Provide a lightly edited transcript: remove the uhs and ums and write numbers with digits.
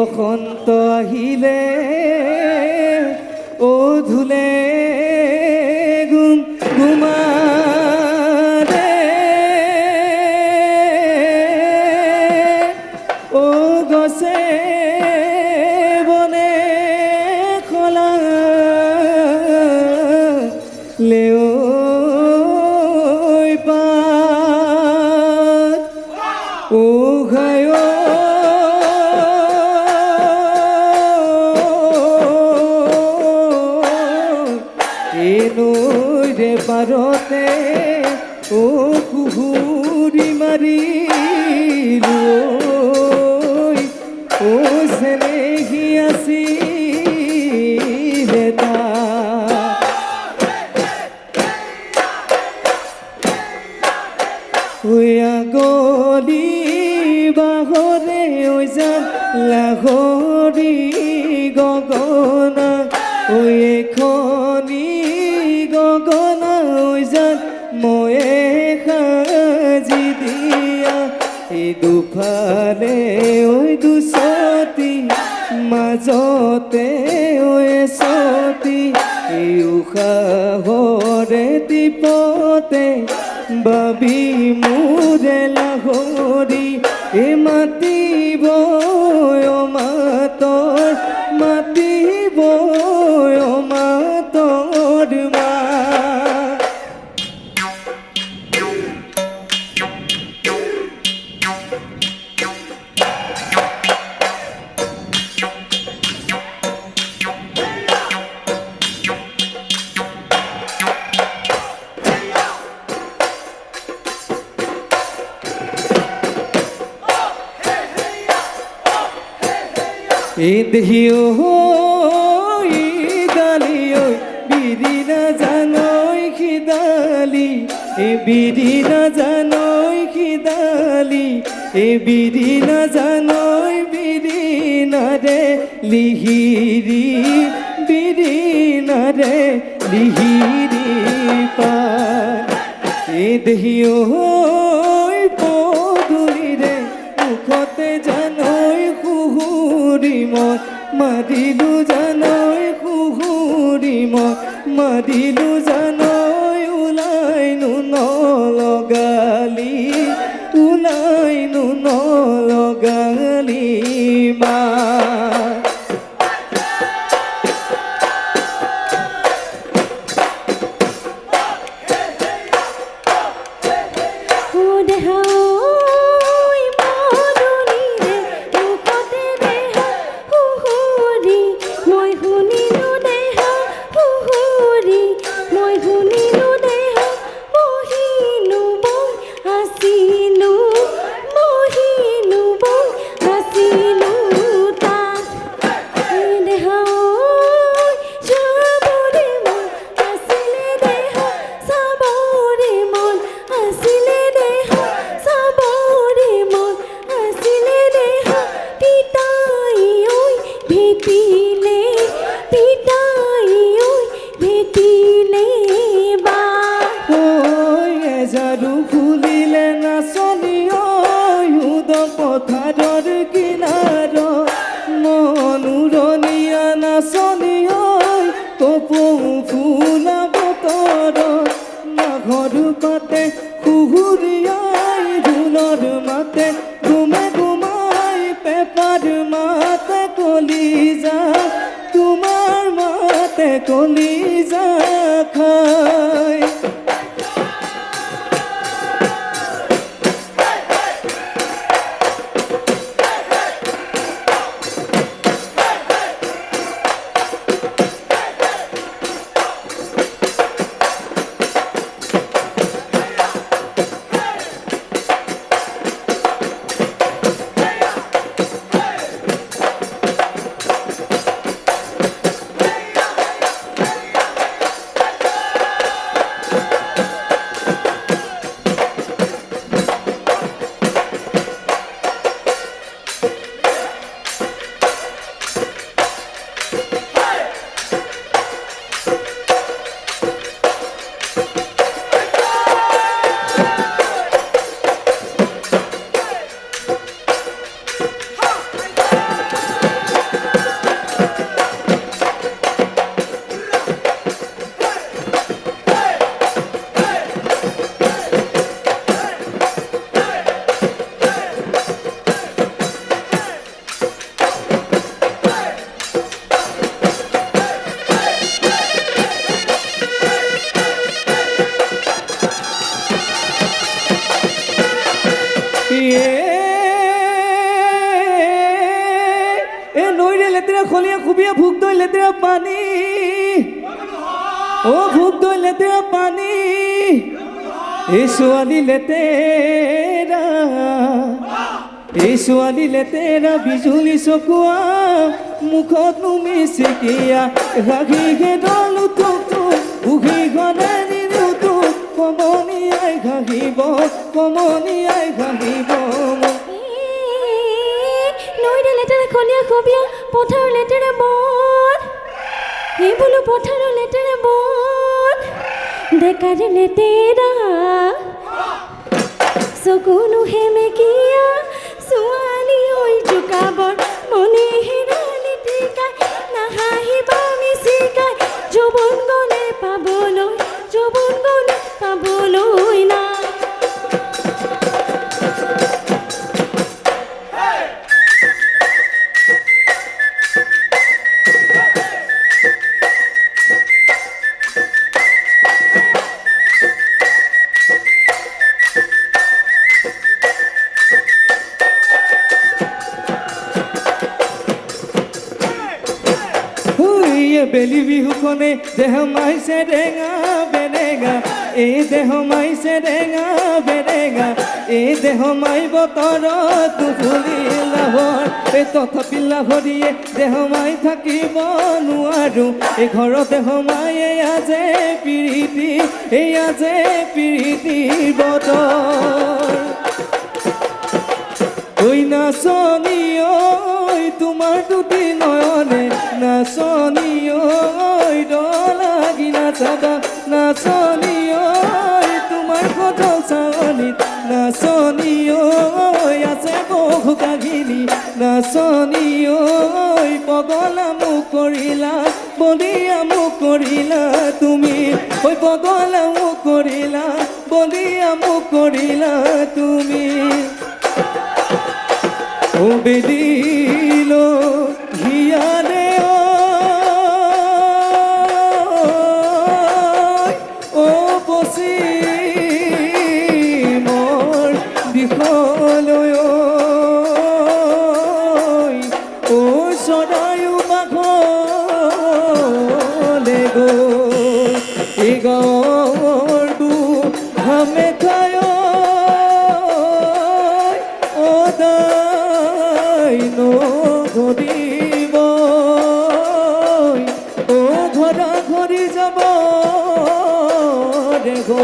বসন্ত আহিলে ও ধুলে গুম গুমাৰে ও গছে বনে খোলা লেও পাত ও ঘায় নৈৰে পাৰতে ও কুহুৰি মাৰিলো ও চেনেহী আছিলে গলি বাহৰে ঐ যান লাহৰি গগনা ঐ এখনি গগনা ঐ যান ময়ে সাজি দিয়া এই দুফালে ঐ দুচতি মাজতে ঐ চতি এই উশাহৰে টিপতে বাবি মোৰে লাহৰি এ মাতিব মাতৰ মাতিব মাতৰ মা দেহিও গালি ঐ বিৰি নাজানৈ খিদালি বিৰি নাজানৈ খিদালি বিৰি নাজানৈ বিৰি নাৰে লিহিৰি বিৰি নাৰে লিহিৰি পাৰ দেহিও পদূলিৰে মুখতে জানৈ কুহুৰি মই মাৰিলো জানৈ কুহুৰি মই মাৰিলো জানৈ ওলাইনো নলগালি ওলাইনো নলগালি মা পথাৰৰ কিনাৰ মনোৰণীয়া নাচনী কপৌ ফুলা বতৰ মাঘৰ পাতে কুহুৰিয়াই ঢোলৰ মাতে ঘুমে ঘুমাই পেপাৰ মাতে কলিজা তোমাৰ মাতে কলিজা খাই লেতেৰা খলিয়া খুবিয়া ভোগ দৈ লেতেৰা পানী ও ভোগ দৈ লেতেৰা পানী এই ছোৱালী লেতেৰা এই ছোৱালী লেতেৰা বিজুলী চকুৱা মুখত নুমি চিকিয়া ঘাঘি ঘেডালো তোকতো উঘি ঘনে নিৰুতো কমনিয়াই ঘাঘিব কমনিয়াই ঘাঘিব নৈৰে লেতেৰা খলিয়া খবিয়া পথাৰ লেতেৰা বন এই বোলো পথাৰ লেতেৰা বন ডেকাৰে লেতেৰা চকুনো হেমেকিয়া ছোৱালী ঐ জোকাবৰ মনে হেৰালি টিকাই নাহাঁহিবা মিচিকাই যৌৱন গ'লে পাবলৈ না বেলি বিহুখনে দেহ মাইছে ৰেঙা বেৰেঙা এই দেহ মাইছে ৰেঙা বেৰেঙা এই দেহ মাই বতৰত ফুলিলাহৰ এই তথাপি লাহৰিয়ে দেহ মাই থাকিব নোৱাৰো এই ঘৰতে সোমাই এয়া যে পিৰিতি বতৰ ঐ নাচনী ঐ তোমাৰ দুটি নয়নে নাচনী ঐ লাগি নাচাবা নাচনী ঐ তোমাৰ ফটো চাৱনীত নাচনী ঐ আছে বহু কাহিনী নাচনী ঐ পগলা মোক কৰিলা বলিয়া মোক কৰিলা তুমি ঐ পগলা মোক কৰিলা বলিয়া মোক কৰিলা তুমি ও বেদিলো হিয়াৰে ও পছি মোৰ দিশলৈ ও সদায়ো বাঘলে গো এই গাঁৱৰ হামে খায় ঘৰিব ও ঘৰা ঘৰি যাব ৰে গো